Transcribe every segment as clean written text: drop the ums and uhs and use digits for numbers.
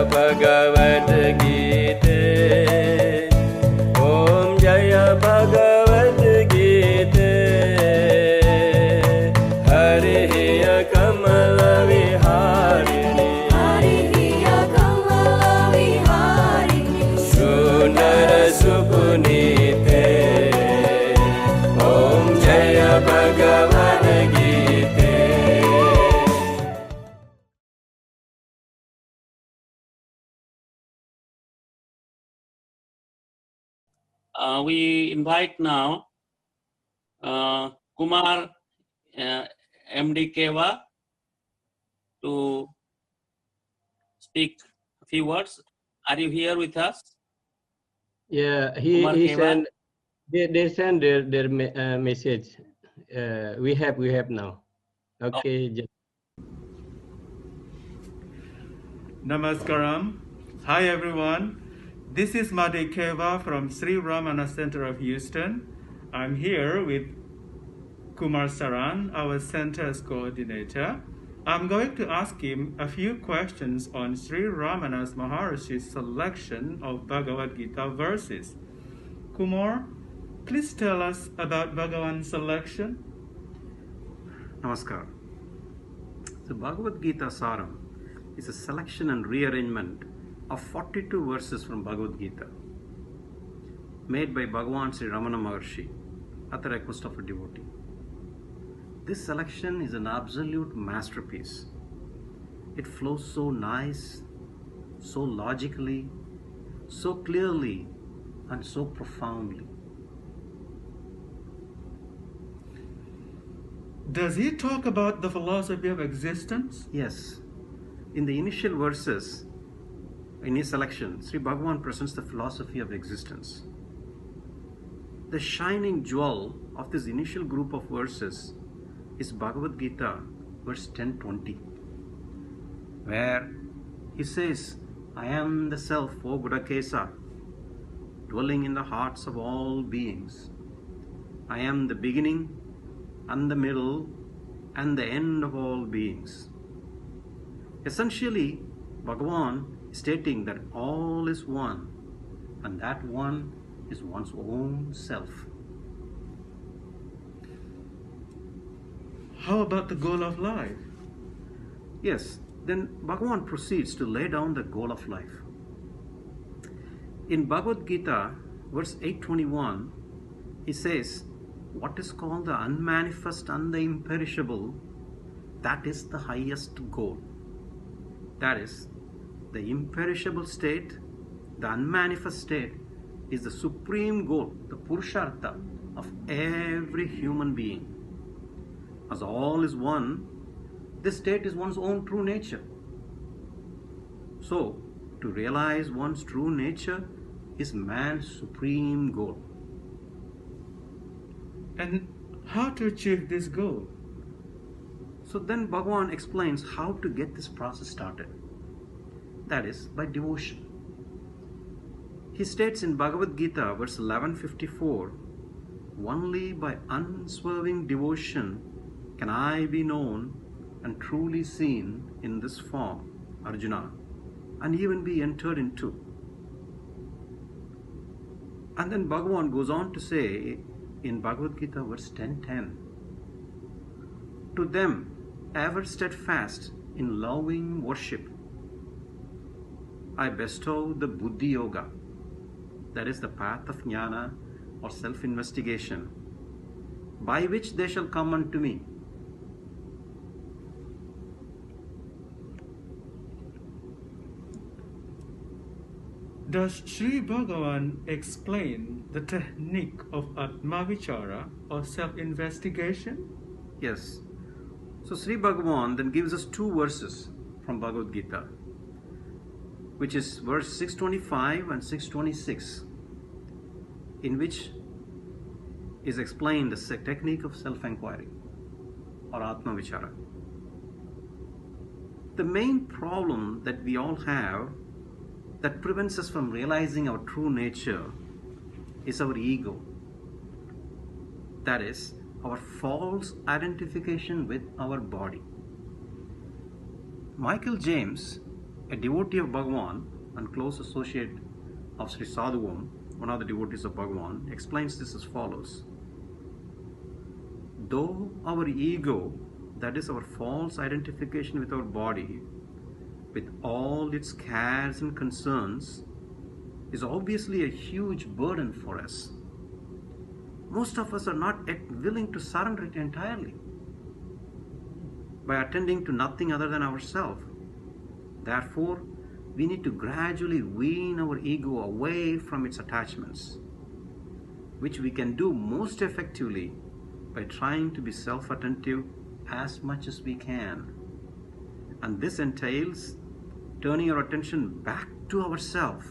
Bhagavad Gītā. Om Jaya Bhagavad Gītā. Hariya Kamala Viharini. Hariya Kamala Viharini. Sundara Supunite. Om Jaya Bhagavad Gītā. We invite now Kumar MD Keva to speak a few words. Are you here with us? Yeah, Kumar he Keva? sent. They send their message. We have now. Okay. Namaskaram. Hi everyone. This is Keva from Shri Ramana Center of Houston. I'm here with Kumar Saran, our center's coordinator. I'm going to ask him a few questions on Shri Ramana's Maharishi's selection of Bhagavad Gita verses. Kumar, please tell us about Bhagavan's selection. Namaskar. The Bhagavad Gita Saram is a selection and rearrangement of 42 verses from Bhagavad Gita, made by Bhagavan Sri Ramana Maharshi at the request of a devotee. This selection is an absolute masterpiece. It flows so nice, so logically, so clearly, and so profoundly. Does he talk about the philosophy of existence? Yes. In the initial verses, in his selection, Sri Bhagavan presents the philosophy of existence. The shining jewel of this initial group of verses is Bhagavad Gita, verse 10-20, where he says, I am the self, O Gudakesa, dwelling in the hearts of all beings. I am the beginning and the middle and the end of all beings. Essentially, Bhagavan is stating that all is one, and that one is one's own self. How about the goal of life? Yes, then Bhagavan proceeds to lay down the goal of life. In Bhagavad Gita, verse 821, he says, what is called the unmanifest and the imperishable, that is the highest goal. That is, the imperishable state, the unmanifest state, is the supreme goal, the Purushartha of every human being. As all is one, this state is one's own true nature. So, to realize one's true nature is man's supreme goal. And how to achieve this goal? So then Bhagavan explains how to get this process started. That is, by devotion. He states in Bhagavad Gita, verse 1154, only by unswerving devotion can I be known and truly seen in this form, Arjuna, and even be entered into. And then Bhagavan goes on to say in Bhagavad Gita, verse 10:10, to them ever steadfast in loving worship, I bestow the Buddhi Yoga, that is the path of jnana or self-investigation, by which they shall come unto me. Does Sri Bhagavan explain the technique of Atmavichara or self-investigation? Yes. So Sri Bhagavan then gives us two verses from Bhagavad Gita, which is verse 625 and 626, in which is explained the technique of self-inquiry or Atmavichara. The main problem that we all have that prevents us from realizing our true nature is our ego. That is, our false identification with our body. Michael James A devotee of Bhagavan and close associate of Sri Sadhuvam, one of the devotees of Bhagavan, explains this as follows. Though our ego, that is our false identification with our body, with all its cares and concerns, is obviously a huge burden for us, most of us are not yet willing to surrender it entirely by attending to nothing other than ourselves. Therefore, we need to gradually wean our ego away from its attachments, which we can do most effectively by trying to be self-attentive as much as we can. And this entails turning our attention back to ourselves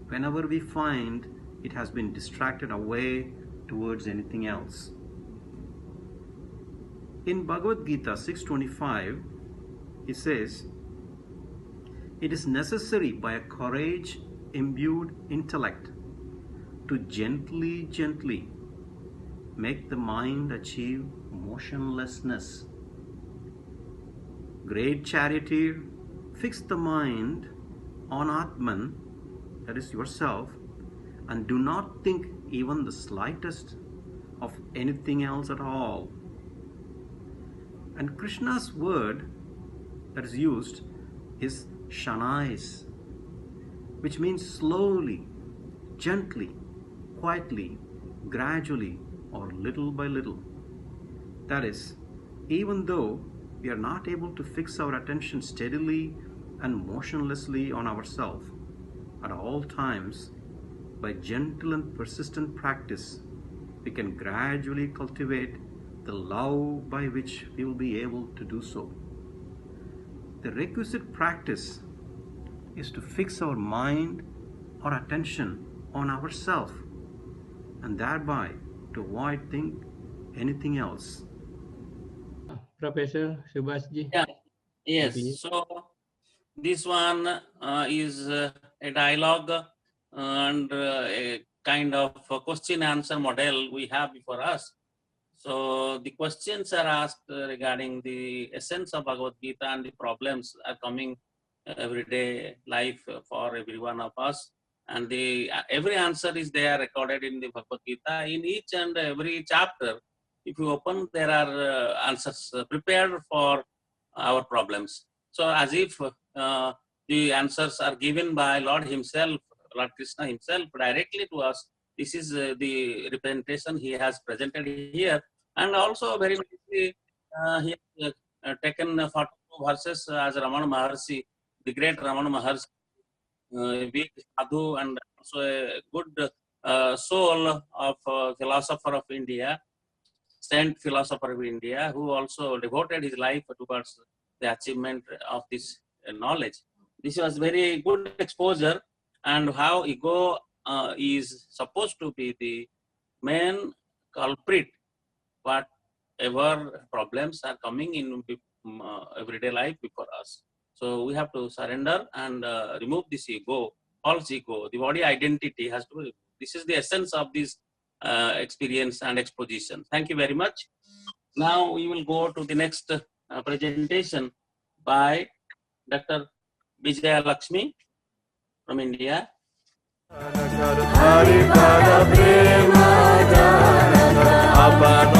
whenever we find it has been distracted away towards anything else. In Bhagavad Gītā 6.25, it says, "It is necessary by a courage-imbued intellect to gently make the mind achieve motionlessness. Great charioteer, fix the mind on Atman, that is yourself, and do not think even the slightest of anything else at all." And Krishna's word that is used is shanais, which means slowly, gently, quietly, gradually, or little by little. That is, even though we are not able to fix our attention steadily and motionlessly on ourselves at all times, by gentle and persistent practice, we can gradually cultivate the love by which we will be able to do so. The requisite practice is to fix our mind or attention on ourselves and thereby to avoid anything else. Professor Subhasji. Yeah. Yes. Please. So this one is a dialogue and a kind of a question answer model we have before us. So the questions are asked regarding the essence of Bhagavad Gītā, and the problems are coming everyday life for every one of us. And every answer is there recorded in the Bhagavad Gītā. In each and every chapter, if you open, there are answers prepared for our problems. So as if the answers are given by Lord himself, Lord Krishna himself, directly to us. This is the representation he has presented here. And also very nicely, he has taken 42 verses as Ramana Maharshi, the great Ramana Maharshi, big sadhu and also a good soul of philosopher of India, saint philosopher of India, who also devoted his life towards the achievement of this knowledge. This was very good exposure, and how ego is supposed to be the main culprit whatever problems are coming in everyday life before us. So we have to surrender and remove this ego, false ego. The body identity has to be. This is the essence of this experience and exposition. Thank you very much. Now we will go to the next presentation by Dr. Vijaya Lakshmi from India. Haripada prema janata apana